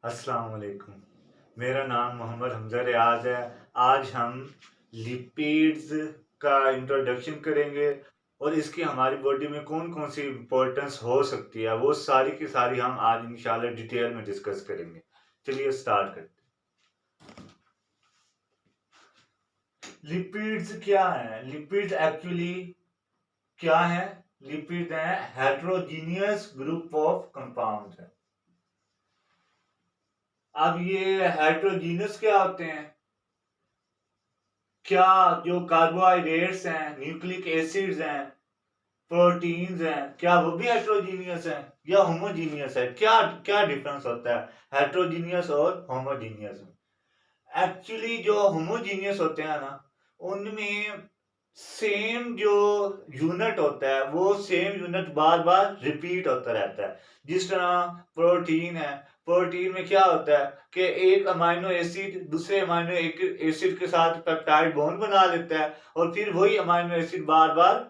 अस्सलाम वालेकुम। मेरा नाम मोहम्मद हमजा रियाज है। आज हम लिपिड्स का इंट्रोडक्शन करेंगे और इसकी हमारी बॉडी में कौन कौन सी इंपॉर्टेंस हो सकती है, वो सारी की सारी हम आज इंशाल्लाह डिटेल में डिस्कस करेंगे। चलिए स्टार्ट करते हैं। लिपिड्स क्या है? लिपिड्स एक्चुअली क्या है? लिपिड है हेट्रोजीनियस ग्रुप ऑफ कंपाउंड है। अब ये हेट्रोजीनियस क्या होते हैं? क्या जो कार्बोहाइड्रेट्स हैं, न्यूक्लिक एसिड्स हैं, प्रोटीन्स हैं, क्या वो भी हेट्रोजीनियस हैं या होमोजीनियस है? क्या क्या डिफरेंस होता है हेट्रोजीनियस और होमोजीनियस में? एक्चुअली जो होमोजीनियस होते हैं ना, उनमें सेम जो यूनिट होता है वो सेम यूनिट बार बार रिपीट होता रहता है। जिस तरह प्रोटीन है, प्रोटीन में क्या होता है कि एक अमाइनो एसिड दूसरे अमाइनो एसिड के साथ पेप्टाइड बॉन्ड बना लेता है और फिर वही अमाइनो एसिड बार बार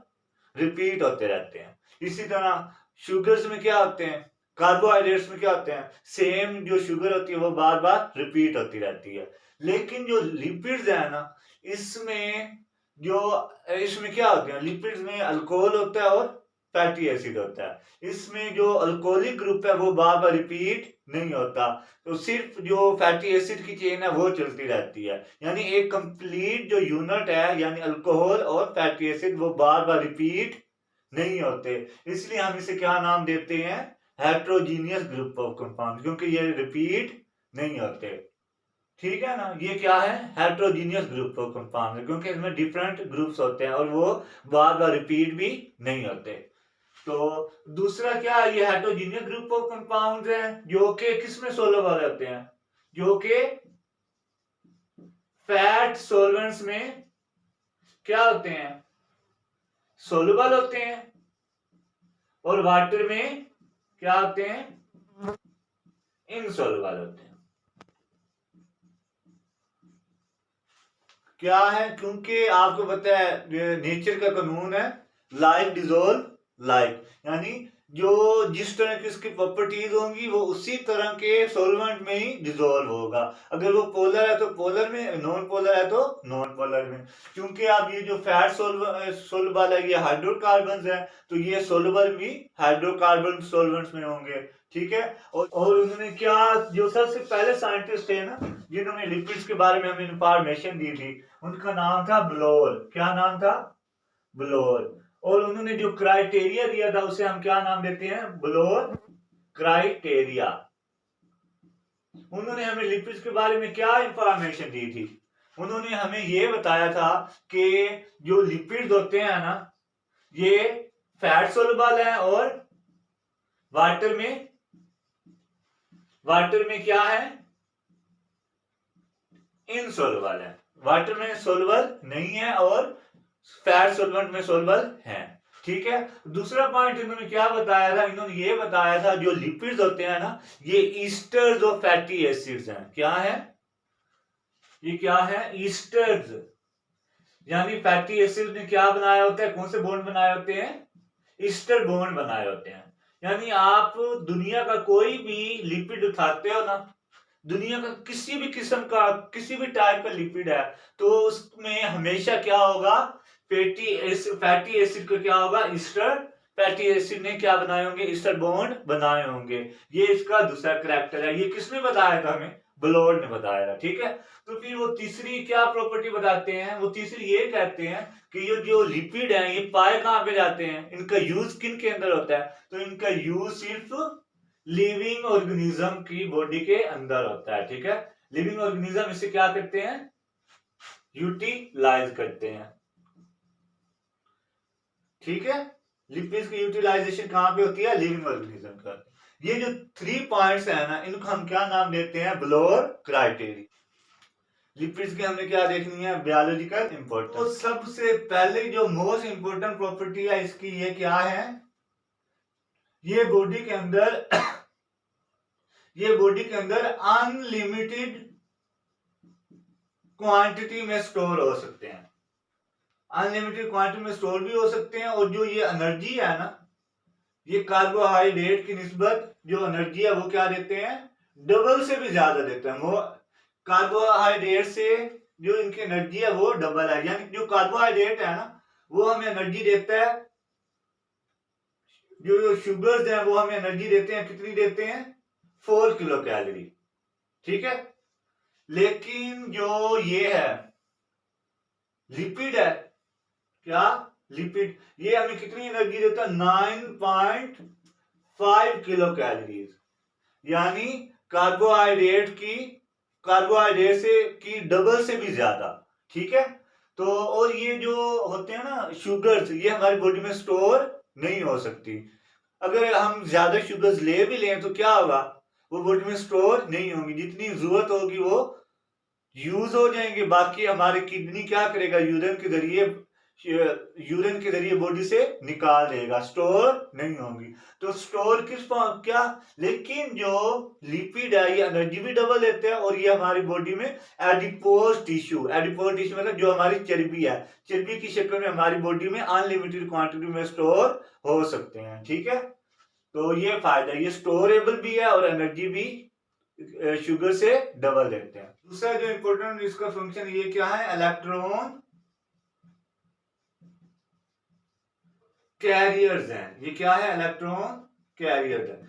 रिपीट होते रहते हैं। इसी तरह शुगर्स में क्या होते हैं, कार्बोहाइड्रेट्स में क्या होते हैं, सेम जो शुगर होती है वो बार बार रिपीट होती रहती है। लेकिन जो लिपिड्स है ना, इसमें जो इसमें क्या होते हैं, लिपिड्स में अल्कोहल होता है और फैटी एसिड होता है। इसमें जो अल्कोहलिक ग्रुप है वो बार बार रिपीट नहीं होता, तो सिर्फ जो फैटी एसिड की चेन है वो चलती रहती है। यानी एक कंप्लीट जो यूनिट है यानी अल्कोहल और फैटी एसिड वो बार बार रिपीट नहीं होते। इसलिए हम इसे क्या नाम देते हैं? हेट्रोजीनियस ग्रुप ऑफ कंपाउंड, क्योंकि ये रिपीट नहीं होते। ठीक है ना, ये क्या है? हेट्रोजीनियस ग्रुप ऑफ कंपाउंड, क्योंकि इसमें डिफरेंट ग्रुप्स होते हैं और वो बार बार रिपीट भी नहीं होते। तो दूसरा क्या, ये हेट्रोजीनियस ग्रुप ऑफ कंपाउंड है जो कि किसमें सोलबल होते हैं, जो कि फैट सॉल्वेंट्स में क्या होते हैं, सोलबल होते हैं, और वाटर में क्या होते हैं, इनसोलबल होते हैं। क्या है? क्योंकि आपको पता है नेचर का कानून है लाइक डिजोल्व लाइक, यानी जो जिस तरह की उसकी प्रॉपर्टीज होंगी वो उसी तरह के सॉल्वेंट में ही डिजोल्व होगा। अगर वो पोलर है तो पोलर में, नॉन पोलर है तो नॉन पोलर में। क्योंकि आप ये जो फैट सोलबल है ये हाइड्रोकार्बन है, तो ये सोलबल भी हाइड्रोकार्बन सॉल्वेंट्स में होंगे। ठीक है, और उन्होंने क्या, जो सबसे पहले साइंटिस्ट थे ना जिन्होंने लिपिड्स के बारे में हमें इंफॉर्मेशन दी थी, उनका नाम था ब्लोर। क्या नाम था? ब्लोर। और उन्होंने जो क्राइटेरिया दिया था उसे हम क्या नाम देते हैं? ब्लोर क्राइटेरिया। उन्होंने हमें लिपिड्स के बारे में क्या इंफॉर्मेशन दी थी? उन्होंने हमें ये बताया था कि जो लिपिड्स होते हैं ना, ये फैट सोलबल है और वाटर में क्या है, इनसोलबल है। वाटर में सोलबल नहीं है और फैट सोलवेंट में सोलबल है। ठीक है, दूसरा पॉइंट इन्होंने क्या बताया था, इन्होंने ये बताया था जो लिपिड्स होते हैं ना, ये ईस्टर्स ऑफ फैटी एसिड्स हैं। क्या है ये? क्या है? ईस्टर्स। यानी फैटी एसिड ने क्या बनाया होता है, कौन से बॉन्ड बनाए होते हैं? ईस्टर बॉन्ड बनाए होते हैं। यानी आप दुनिया का कोई भी लिपिड उठाते हो ना, दुनिया का किसी भी किस्म का किसी भी टाइप का लिपिड है, तो उसमें हमेशा क्या होगा, फैटी एसिड को क्या होगा, ईस्टर, फैटी एसिड ने क्या बनाए होंगे, ईस्टर बॉन्ड बनाए होंगे। ये इसका दूसरा करैक्टर है। ये किसने बताया था हमें? ब्लोर ने बताया था। ठीक है, तो फिर वो तीसरी क्या प्रॉपर्टी बताते हैं, वो तीसरी ये कहते हैं कि ये जो लिपिड है ये पाए कहां पे जाते हैं, इनका यूज किन के अंदर होता है? तो इनका यूज सिर्फ लिविंग ऑर्गेनिज्म की बॉडी के अंदर होता है। ठीक है, लिविंग ऑर्गेनिज्म इसे क्या करते हैं, यूटिलाइज करते हैं। ठीक है, लिपिड्स की यूटिलाइजेशन कहां पे होती है? लिविंग ऑर्गेनिज्म का। ये जो 3 पॉइंट्स है ना, इनको हम क्या नाम देते हैं? ब्लोर क्राइटेरिया। लिपिड्स की हमने क्या देखनी है? Biological importance. तो सबसे पहले जो मोस्ट इंपोर्टेंट प्रॉपर्टी है इसकी, ये क्या है, ये बॉडी के अंदर ये बॉडी के अंदर अनलिमिटेड क्वांटिटी में स्टोर हो सकते हैं। अनलिमिटेड क्वांटिटी में स्टोर भी हो सकते हैं, और जो ये एनर्जी है ना, ये कार्बोहाइड्रेट की निस्बत जो एनर्जी है वो क्या देते हैं? डबल से भी ज्यादा देता है। वो कार्बोहाइड्रेट से जो इनकी एनर्जी है वो डबल है, यानी जो कार्बोहाइड्रेट है ना वो हमें एनर्जी देता है, जो शुगर्स हैं वो हमें एनर्जी देते हैं, कितनी देते हैं, 4 किलो कैलोरी। ठीक है, लेकिन जो ये है लिपिड है, क्या, लिपिड, ये हमें कितनी एनर्जी देता है, 9.5 किलो कैलोरीज, यानी कार्बोहाइड्रेट की, कार्बोहाइड्रेट से की डबल से भी ज्यादा। ठीक है, तो और ये जो होते हैं ना शुगर्स, ये हमारी बॉडी में स्टोर नहीं हो सकती। अगर हम ज्यादा शुगर्स ले भी लें तो क्या होगा, वो बॉडी में स्टोर नहीं होंगी, जितनी जरूरत होगी वो यूज हो जाएंगे। बाकी हमारे किडनी क्या करेगा, यूरिन के जरिए बॉडी से निकाल देगा, स्टोर नहीं होंगी। तो स्टोर किस फॉर्म, क्या, लेकिन जो लिपिड है ये एनर्जी भी डबल देते हैं, और ये हमारी बॉडी में एडिपोज टिश्यू मतलब जो हमारी चर्बी है, चर्बी की शक्ल में हमारी बॉडी में अनलिमिटेड क्वांटिटी में स्टोर हो सकते हैं। ठीक है, तो ये फायदा, ये स्टोरेबल भी है और एनर्जी भी शुगर से डबल देते हैं। दूसरा जो इंपॉर्टेंट इसका फंक्शन ये क्या है, इलेक्ट्रॉन कैरियर्स हैं। ये क्या है, इलेक्ट्रॉन कैरियर्स है।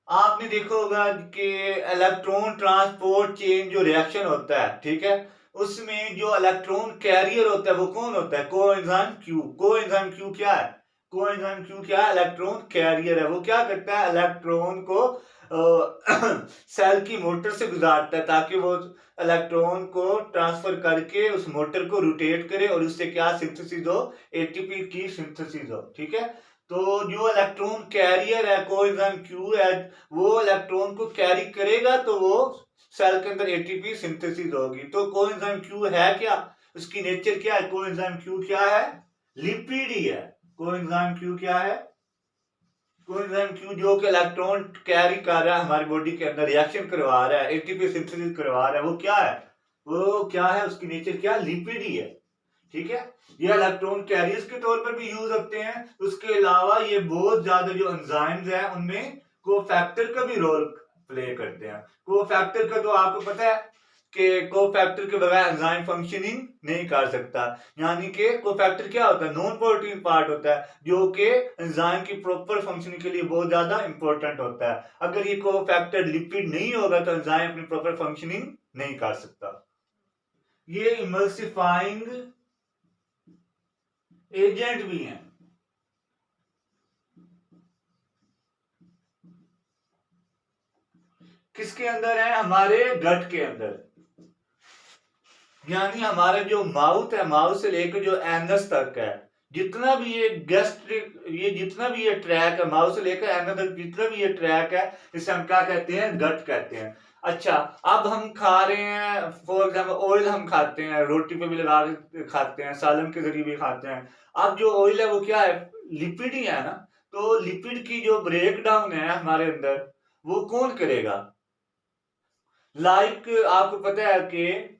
आपने देखा होगा कि इलेक्ट्रॉन ट्रांसपोर्ट चेन जो रिएक्शन होता है, ठीक है, उसमें जो इलेक्ट्रॉन कैरियर होता है वो कौन होता है, कोएंजाइम क्यू। कोएंजाइम क्यू क्या है, कोएंजाइम क्यू क्या है, इलेक्ट्रॉन कैरियर है। वो क्या करता है, इलेक्ट्रॉन को सेल की मोटर से गुजारता है, ताकि वो इलेक्ट्रॉन को ट्रांसफर करके उस मोटर को रोटेट करे और उससे क्या सिंथेसिस हो, एटीपी की सिंथेसिस हो। ठीक है, तो जो इलेक्ट्रॉन कैरियर है कोएंजाइम क्यू है, वो इलेक्ट्रॉन को कैरी करेगा तो वो सेल के अंदर एटीपी सिंथेसिस होगी। तो कोएंजाइम क्यू है क्या, उसकी नेचर क्या है, कोएंजाइम क्यू क्या है, लिपिड ही है। कोएंजाइम क्यू क्या है, कोएंजाइम क्यू जो कि इलेक्ट्रॉन कैरी कर रहा है हमारी बॉडी के अंदर, रिएक्शन करवा रहा है, एटीपी सिंथेसिस करवा रहा है, वो क्या है, वो क्या है, उसकी नेचर क्या, लिपिड ही है। ठीक है, ये इलेक्ट्रॉन कैरियर्स के तौर पर भी यूज होते हैं। उसके अलावा ये बहुत ज्यादा जो एंजाइम्स हैं उनमें कोफैक्टर का भी रोल प्ले करते हैं। कोफैक्टर का तो आपको पता है कि कोफैक्टर के बगैर एंजाइम फंक्शनिंग नहीं कर सकता, यानी कि कोफैक्टर क्या होता है, नॉन प्रोटीन पार्ट होता है, जो कि एंजाइम की प्रॉपर फंक्शनिंग के लिए बहुत ज्यादा इंपॉर्टेंट होता है। अगर ये कोफैक्टर लिपिड नहीं होगा तो एंजाइम अपनी प्रॉपर फंक्शनिंग नहीं कर सकता। ये इमल्सिफाइंग एजेंट भी हैं। किसके अंदर है, हमारे गट के अंदर, यानी हमारे जो माउथ है, माउथ से लेकर जो एनस तक है, जितना भी ये गैस्ट्रिक, ये जितना भी ये ट्रैक है माउथ से लेकर एनस तक, जितना भी ये ट्रैक है, इसे हम क्या कहते हैं, गट कहते हैं। अच्छा, अब हम खा रहे हैं, फॉर एग्जाम्पल ऑयल हम खाते हैं, रोटी पे भी लगा के खाते हैं, सालन के जरिए भी खाते हैं। अब जो ऑयल है वो क्या है, लिपिड ही है ना। तो लिपिड की जो ब्रेक डाउन है हमारे अंदर वो कौन करेगा, लाइक आपको पता है कि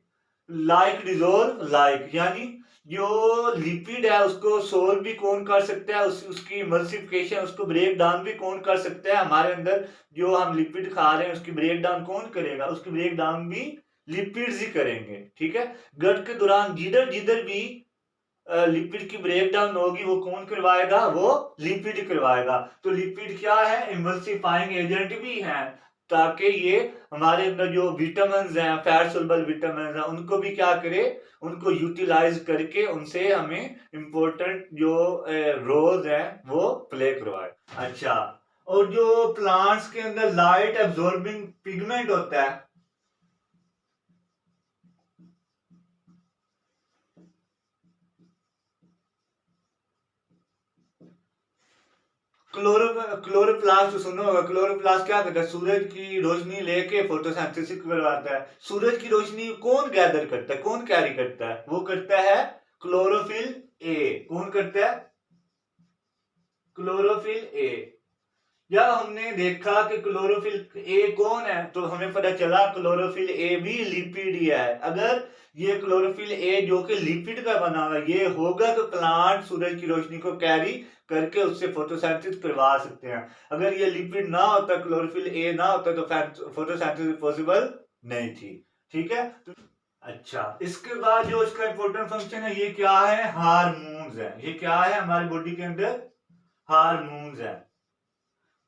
लाइक डिजोल्व लाइक, यानी जो लिपिड है उसको सोल्व भी कौन कर सकता है, उसकी मल्सिफिकेशन, उसको ब्रेक डाउन भी कौन कर सकता है हमारे अंदर। जो हम लिपिड खा रहे हैं उसकी ब्रेक डाउन कौन करेगा, उसकी ब्रेक डाउन भी लिपिड्स ही करेंगे। ठीक है, गट के दौरान जिधर जिधर भी लिपिड की ब्रेक डाउन होगी वो कौन करवाएगा, वो लिपिड करवाएगा। तो लिपिड क्या है, इमल्सिफाइंग एजेंट भी है, ताकि ये हमारे अंदर जो विटामिन हैं, फैट सोल्युबल विटामिन हैं, उनको भी क्या करे, उनको यूटिलाइज करके उनसे हमें इंपॉर्टेंट जो रोल्स हैं वो प्ले करवाए। अच्छा, और जो प्लांट्स के अंदर लाइट एब्जॉर्बिंग पिगमेंट होता है, क्लोरोप्लास्ट सुनो होगा। क्लोरोप्लास्ट क्या करता है, सूरज की रोशनी लेके फोटोसिंथेसिस करवाता है। सूरज की रोशनी कौन गैदर करता है, कौन कैरी करता है, वो करता है क्लोरोफिल ए। कौन करता है, क्लोरोफिल ए। जब हमने देखा कि क्लोरोफिल ए कौन है तो हमें पता चला क्लोरोफिल ए भी लिपिड ही है। अगर ये क्लोरोफिल ए जो कि लिपिड का बना हुआ ये होगा तो प्लांट सूरज की रोशनी को कैरी करके उससे फोटोसिंथेसिस करवा सकते हैं। अगर ये लिपिड ना होता, क्लोरोफिल ए ना होता तो फोटोसिंथेसिस पॉसिबल नहीं थी। ठीक है। अच्छा, इसके बाद जो इसका इंपॉर्टेंट फंक्शन है ये क्या है, हार्मोन्स है। ये क्या है हमारी बॉडी के अंदर, हार्मोन्स है।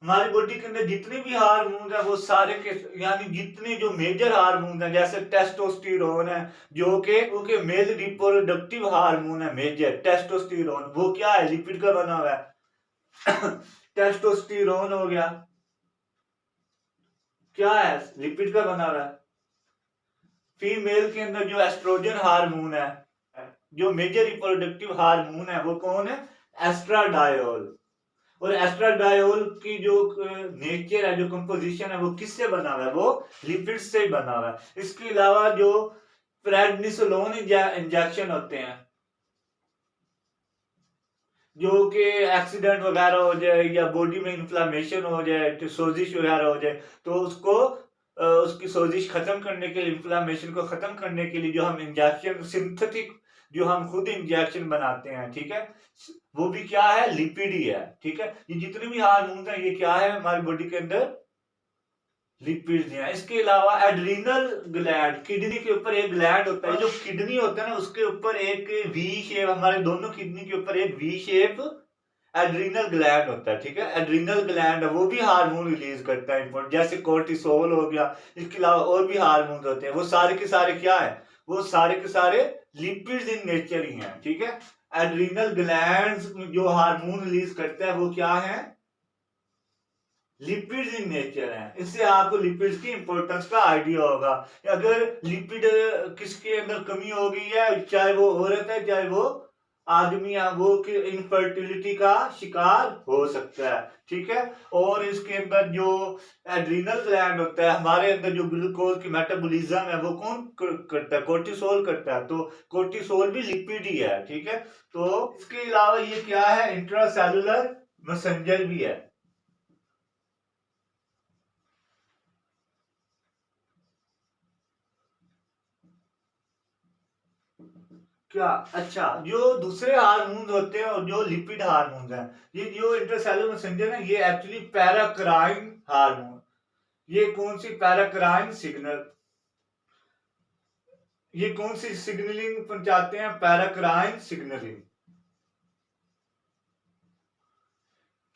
हमारी बॉडी के अंदर जितने भी हार्मोन है वो सारे के यानी जितने जो मेजर हार्मोन है जैसे टेस्टोस्टेरोन है जो कि मेल रिप्रोडक्टिव हार्मोन है, मेजर टेस्टोस्टेरोन वो क्या है, लिपिड का बना हुआ है। टेस्टोस्टेरोन हो गया, क्या है, लिपिड का बना हुआ है। फीमेल के अंदर जो एस्ट्रोजन हार्मोन है, जो मेजर रिप्रोडक्टिव हार्मोन है वो कौन है, एस्ट्राडायोल। और एस्ट्राडायोल की जो नेचर है, जो कंपोजिशन है वो किससे बना हुआ है, वो लिपिड से ही बना हुआ है। इसके अलावा जो प्रेडनिसोलोन इंजेक्शन होते हैं जो कि एक्सीडेंट वगैरह हो जाए या बॉडी में इन्फ्लामेशन हो जाए तो सोजिश वगैरह हो जाए तो उसको उसकी सोजिश खत्म करने के लिए, इन्फ्लामेशन को खत्म करने के लिए जो हम इंजेक्शन सिंथेटिक जो हम खुद इंजेक्शन बनाते हैं, ठीक है, वो भी क्या है, लिपिड ही है। ठीक है, ये जितने भी हार्मोन है ये क्या है हमारी बॉडी के अंदर, लिपिड्स हैं। इसके अलावा एड्रीनल ग्लैंड, किडनी के ऊपर एक ग्लैंड होता है, जो किडनी होता है ना उसके ऊपर एक वी शेप, हमारे दोनों किडनी के ऊपर एक वी शेप एड्रीनल ग्लैंड होता है। ठीक है, एड्रीनल ग्लैंड है वो भी हार्मोन रिलीज करता है, जैसे कोर्टिसोल हो गया। इसके अलावा और भी हार्मोन होते हैं, वो सारे के सारे क्या है, वो सारे के सारे लिपिड्स इन नेचर ही हैं। ठीक है, एड्रीनल ग्लैंड्स जो हार्मोन रिलीज करता है वो क्या है, लिपिड्स इन नेचर है। इससे आपको लिपिड्स की इंपॉर्टेंस का आइडिया होगा। अगर लिपिड किसके अंदर कमी हो गई है, चाहे वो औरत है चाहे वो आदमी है, वो इनफर्टिलिटी का शिकार हो सकता है। ठीक है, और इसके अंदर जो एड्रीनल ग्लैंड होता है, हमारे अंदर जो ग्लूकोज की मेटाबॉलिज्म है वो कौन करता है, कोर्टिसोल करता है। तो कोर्टिसोल भी लिपिड ही है। ठीक है, तो इसके अलावा ये क्या है, इंट्रासेलुलर मैसेंजर भी है। क्या, अच्छा, जो दूसरे हार्मोन होते हैं और जो लिपिड हार्मोन है, ये जो इंटरसेलुलर मैसेंजर है ये एक्चुअली पैराक्राइन हार्मोन, ये कौन सी पैराक्राइन सिग्नल, ये कौन सी सिग्नलिंग पहुंचाते हैं, पैराक्राइन सिग्नलिंग।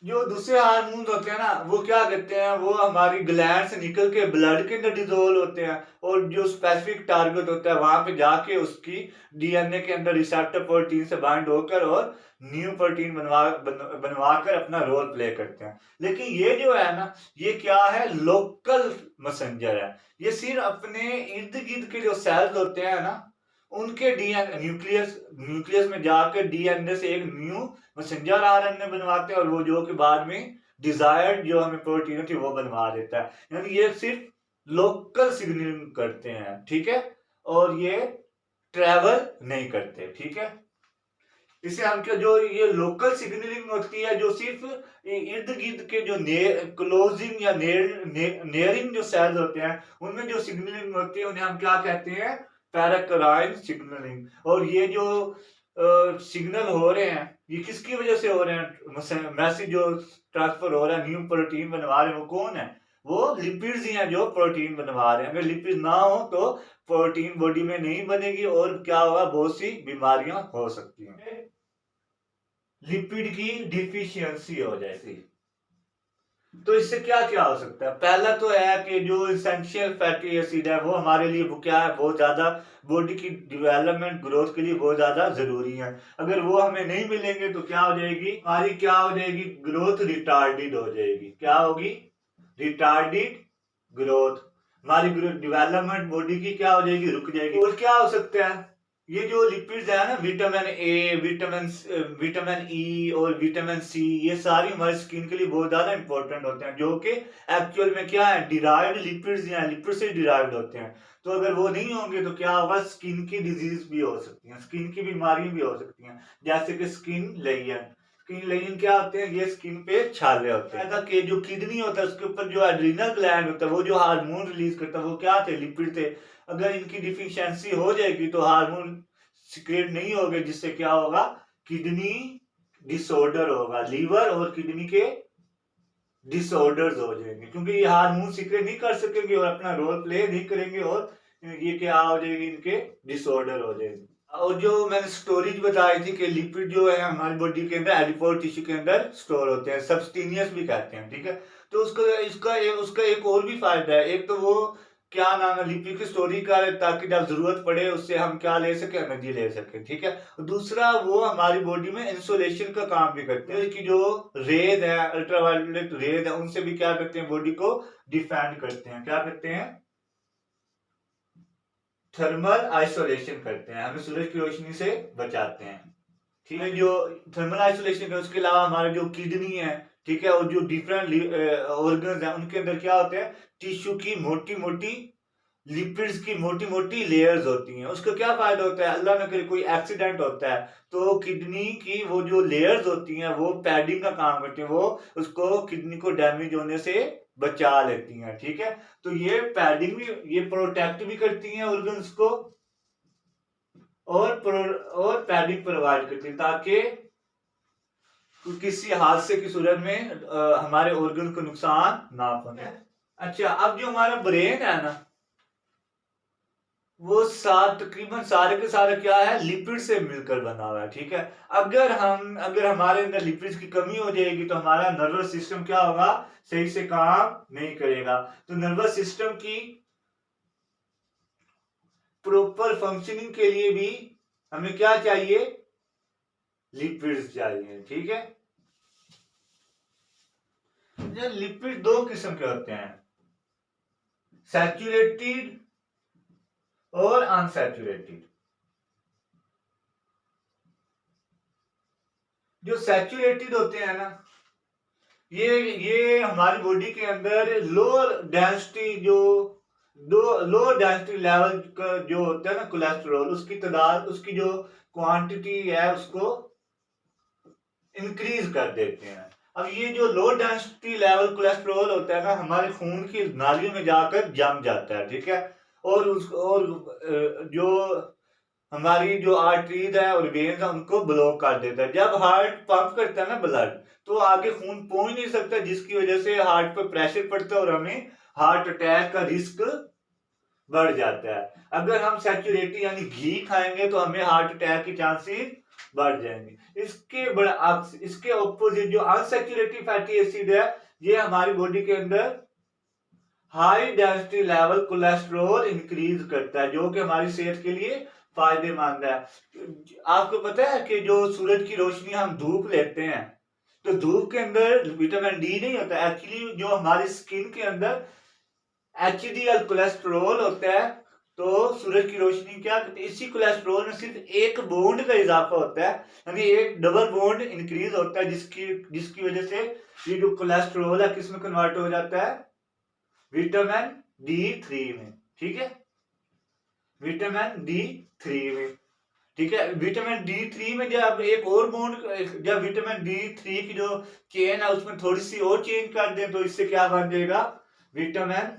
जो दूसरे हार्मोन होते हैं ना वो क्या करते हैं, वो हमारी ग्लैंड से निकल के ब्लड के अंदर डिजोल्व होते हैं और जो स्पेसिफिक टारगेट होता है वहां पे जाके उसकी डीएनए के अंदर रिसेप्टर प्रोटीन से बाइंड होकर और न्यू प्रोटीन बनवा कर अपना रोल प्ले करते हैं। लेकिन ये जो है ना ये क्या है, लोकल मैसेंजर है। ये सिर्फ अपने इर्द गिर्द के जो सेल्स होते हैं ना उनके डीएनए न्यूक्लियस न्यूक्लियस में जाकर डीएनए से एक न्यू मैसेंजर आरएनए बनवाते हैं और वो जो कि बाद में डिजायर्ड जो हमें प्रोटीन होती है वो बनवा देता है। यानी ये सिर्फ लोकल सिग्नलिंग करते हैं। ठीक है, और ये ट्रेवल नहीं करते। ठीक है, इसे हम क्या, जो ये लोकल सिग्नलिंग होती है जो सिर्फ इर्द गिर्द के जो क्लोजिंग या नियरिंग जो सेल्स होते हैं उनमें जो सिग्नलिंग होती है उन्हें हम क्या कहते हैं, पैराक्राइन सिग्नलिंग। और ये जो सिग्नल हो रहे हैं ये किसकी वजह से हो रहे हैं, मैसेज जो ट्रांसफर हो रहा है, न्यू प्रोटीन बनवा रहे हैं, वो कौन है, वो लिपिड्स ही हैं जो प्रोटीन बनवा रहे हैं। अगर लिपिड ना हो तो प्रोटीन बॉडी में नहीं बनेगी और क्या होगा, बहुत सी बीमारियां हो सकती हैं, लिपिड की डिफिशियंसी हो जाएगी। तो इससे क्या क्या हो सकता है, पहला तो है कि जो इसेंशियल फैटी एसिड है वो हमारे लिए वो क्या है, बहुत ज्यादा बॉडी की डेवलपमेंट ग्रोथ के लिए बहुत ज्यादा जरूरी है। अगर वो हमें नहीं मिलेंगे तो क्या हो जाएगी, हमारी क्या हो जाएगी, ग्रोथ रिटार्डेड हो जाएगी। क्या होगी, रिटार्डेड ग्रोथ, हमारी डेवलपमेंट बॉडी की क्या हो जाएगी, रुक जाएगी। और क्या हो सकता है, ये जो लिपिड्स है ना, विटामिन ए, विटामिन ई और विटामिन सी, ये सारी हमारी स्किन के लिए बहुत ज्यादा इंपॉर्टेंट होते हैं, जो कि एक्चुअल में क्या है, डिराइव्ड लिपिड्स हैं, लिपिड से डिराइव्ड होते हैं। तो अगर वो नहीं होंगे तो क्या होगा, स्किन की डिजीज भी हो सकती है, स्किन की बीमारियां भी हो सकती हैं, जैसे कि स्किन लेजन। स्किन लेजिन क्या होते हैं, ये स्किन पे छाले होते हैं। कि जो किडनी होता है उसके ऊपर जो एड्रीनल ग्लैंड होता है वो जो हार्मोन रिलीज करता है वो क्या थे, लिपिड थे। अगर इनकी डिफिशियंसी हो जाएगी तो हार्मोन सिक्रेट नहीं होगा, जिससे क्या होगा, किडनी डिसऑर्डर होगा, लीवर और किडनी के डिसऑर्डर्स हो जाएंगे, क्योंकि ये हार्मोन सिक्रेट नहीं कर सकेंगे और अपना रोल प्ले नहीं करेंगे, और ये क्या हो जाएगी, इनके डिसऑर्डर हो जाएंगे। और जो मैंने स्टोरेज बताई थी कि लिपिड जो है हमारी बॉडी के अंदर एडिपोज टिश्यू के अंदर स्टोर होते हैं, सब्सटीनियस भी कहते हैं, ठीक है। तो उसका एक और भी फायदा है। एक तो वो क्या नाम है, लिपिड की स्टोरेज का, ताकि जब जरूरत पड़े उससे हम क्या ले सके, एनर्जी ले सके, ठीक है। दूसरा वो हमारी बॉडी में इंसुलेशन का काम भी करते हैं, कि जो रेज है, अल्ट्रावायलेट रेज है, उनसे भी क्या करते हैं, बॉडी को डिफेंड करते हैं, क्या करते हैं, थर्मल आइसोलेशन करते हैं, हमें सूरज की रोशनी से बचाते हैं, ठीक है। जो थर्मल आइसोलेशन है, उसके अलावा हमारे जो किडनी है, ठीक है, और जो डिफरेंट ऑर्गन्स हैं उनके अंदर क्या होते हैं, टिश्यू की मोटी मोटी लिपिड्स की मोटी मोटी लेयर्स होती हैं। उसका क्या फायदा होता है, अल्लाह न करे कोई एक्सीडेंट होता है तो किडनी की वो जो लेयर्स होती हैं वो पैडिंग का काम करती हैं, वो उसको किडनी को डैमेज होने से बचा लेती हैं, ठीक है। तो ये पैडिंग भी, ये प्रोटेक्ट भी करती हैं ऑर्गन्स को, और पैडिंग प्रोवाइड करती हैं, ताकि किसी हादसे की सूरत में हमारे ऑर्गन को नुकसान ना पहुंचे। अच्छा, अब जो हमारा ब्रेन है ना, वो तकरीबन सारे के सारे क्या है, लिपिड से मिलकर बना हुआ है, ठीक है। अगर हमारे अंदर लिपिड्स की कमी हो जाएगी तो हमारा नर्वस सिस्टम क्या होगा, सही से काम नहीं करेगा। तो नर्वस सिस्टम की प्रॉपर फंक्शनिंग के लिए भी हमें क्या चाहिए, लिपिड्स चाहिए, ठीक है। लिपिड दो किस्म के होते हैं, सैचुरेटेड और अनसैचुरेटेड। जो सैचुरेटेड होते हैं ना, ये हमारी बॉडी के अंदर lower density lower density level का जो होता है ना कोलेस्ट्रॉल, उसकी तादाद, उसकी जो क्वांटिटी है उसको इंक्रीज कर देते हैं। अब ये जो लो डेंसिटी लेवल कोलेस्ट्रॉल होता है ना, हमारे खून की नालियों में जाकर जम जाता है, ठीक है। और जो हमारी जो आर्टरीज है और वेन्स है उनको ब्लॉक कर देता है। जब हार्ट पंप करता है ना ब्लड, तो आगे खून पहुंच नहीं सकता, जिसकी वजह से हार्ट पर प्रेशर पड़ता है और हमें हार्ट अटैक का रिस्क बढ़ जाता है। अगर हम सैचुरेटेड यानी घी खाएंगे तो हमें हार्ट अटैक की चांसेस बढ़ जाएंगे। इसके ऑपोजिट जो अनसैचुरेटेड फैटी एसिड है, ये हमारी बॉडी के अंदर high density level cholesterol increase करता है, जो कि हमारी सेहत के लिए फायदेमंद है। आपको पता है कि जो सूरज की रोशनी हम धूप लेते हैं, तो धूप के अंदर विटामिन डी नहीं होता, एक्चुअली जो हमारी स्किन के अंदर एचडीएल कोलेस्ट्रॉल होता है। तो सूरज की रोशनी क्या करती है, इसी कोलेस्ट्रॉल में सिर्फ एक बॉन्ड का इजाफा होता है, यानी एक डबल बॉन्ड इंक्रीज होता है, जिसकी वजह से ये जो कोलेस्ट्रॉल है किस में कन्वर्ट हो जाता है, विटामिन D3 में, ठीक है, विटामिन D3 में, ठीक है। विटामिन D3 में जब एक और बॉन्ड, जब विटामिन D3 की जो चेन है उसमें थोड़ी सी और चेंज कर दें तो इससे क्या बन जाएगा, विटामिन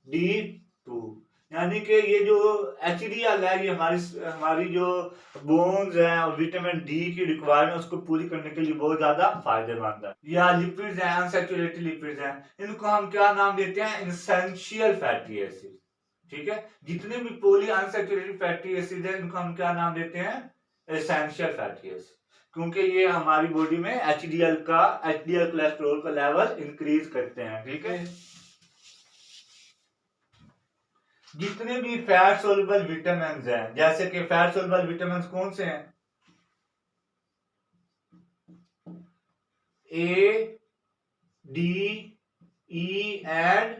D2। यानी कि ये जो HDL है, ये हमारी जो बोन्स हैं और विटामिन डी की रिक्वायरमेंट उसको पूरी करने के लिए बहुत ज्यादा फायदेमंद है। या लिपिड्स हैं, अनसैचुरेटेड लिपिड्स हैं, इनको हम क्या नाम देते हैं, एसेंशियल फैटी एसिड, ठीक है। जितने भी पॉली अनसैचुरेटेड फैटी एसिड है इनको हम क्या नाम देते हैं, एसेंशियल फैटी एसिड, क्योंकि ये हमारी बॉडी में एचडीएल कोलेस्ट्रॉल का लेवल इंक्रीज करते हैं, ठीक है। जितने भी फैट सोल्युबल विटामिन हैं, जैसे कि फैट सोल्युबल विटामिन कौन से हैं, ए, डी, ई एंड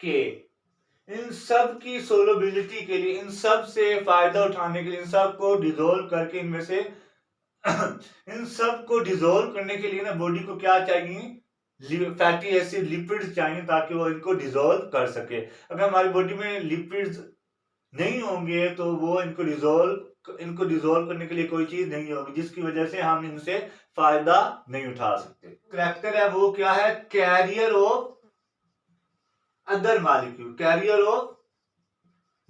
के। इन सब की सोलबिलिटी के लिए, इन सब से फायदा उठाने के लिए, इन सब को डिजोल्व करके इनमें से इन सब को डिजोल्व करने के लिए ना बॉडी को क्या चाहिए, फैटी एसिड लिपिड्स चाहिए, ताकि वो इनको डिजोल्व कर सके। अगर हमारी बॉडी में लिपिड्स नहीं होंगे तो वो इनको डिजोल्व इनको डिजोल्व करने के लिए कोई चीज नहीं होगी जिसकी वजह से हम इनसे फायदा नहीं उठा सकते। करैक्टर है वो क्या है, carrier of other molecule, carrier of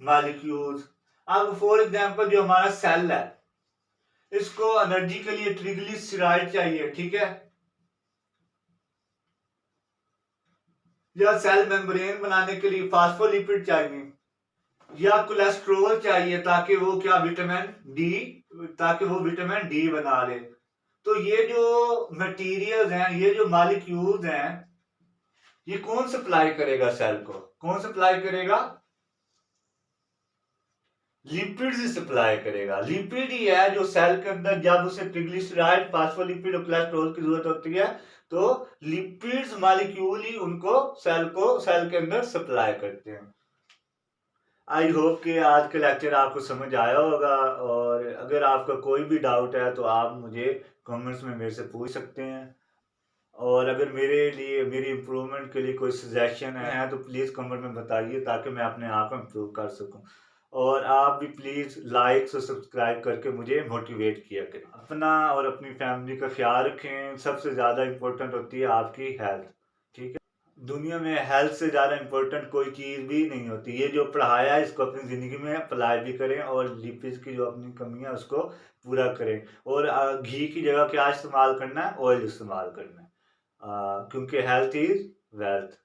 molecules. अब फॉर एग्जांपल जो हमारा सेल है, इसको एनर्जी के लिए ट्रिग्लिसराइड चाहिए, ठीक है, या सेल मेम्ब्रेन बनाने के लिए फास्फोलिपिड चाहिए, या कोलेस्ट्रॉल चाहिए ताकि वो क्या विटामिन डी, ताकि वो विटामिन डी बना ले। तो ये जो मटेरियल्स हैं, ये जो मॉलिक्यूल्स हैं, ये कौन सप्लाई करेगा सेल को, कौन सप्लाई करेगा, लिपिड से सप्लाई करेगा। लिपिड ही है जो सेल के अंदर जब उसे ट्रिग्लिसराइड, फास्फोलिपिड और कोलेस्ट्रॉल की जरूरत होती है तो लिपिड्स मॉलिक्यूल ही उनको सेल के अंदर सप्लाई करते हैं। आई होप कि आज का लेक्चर आपको समझ आया होगा, और अगर आपका कोई भी डाउट है तो आप मुझे कमेंट्स में मेरे से पूछ सकते हैं, और अगर मेरे लिए मेरी इम्प्रूवमेंट के लिए कोई सजेशन है तो प्लीज़ कमेंट में बताइए ताकि मैं अपने आप को इम्प्रूव कर सकूं। और आप भी प्लीज़ लाइक और सब्सक्राइब करके मुझे मोटिवेट किया करें। अपना और अपनी फैमिली का ख्याल रखें, सबसे ज़्यादा इम्पोर्टेंट होती है आपकी हेल्थ, ठीक है। दुनिया में हेल्थ से ज़्यादा इम्पोर्टेंट कोई चीज़ भी नहीं होती। ये जो पढ़ाया है इसको अपनी ज़िंदगी में अप्लाई भी करें, और लिपिड्स की जो अपनी कमी है उसको पूरा करें, और घी की जगह क्या इस्तेमाल करना है, ऑयल इस्तेमाल करना है, क्योंकि हेल्थ इज़ वेल्थ।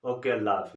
ओके, अल्लाह हाफिज़।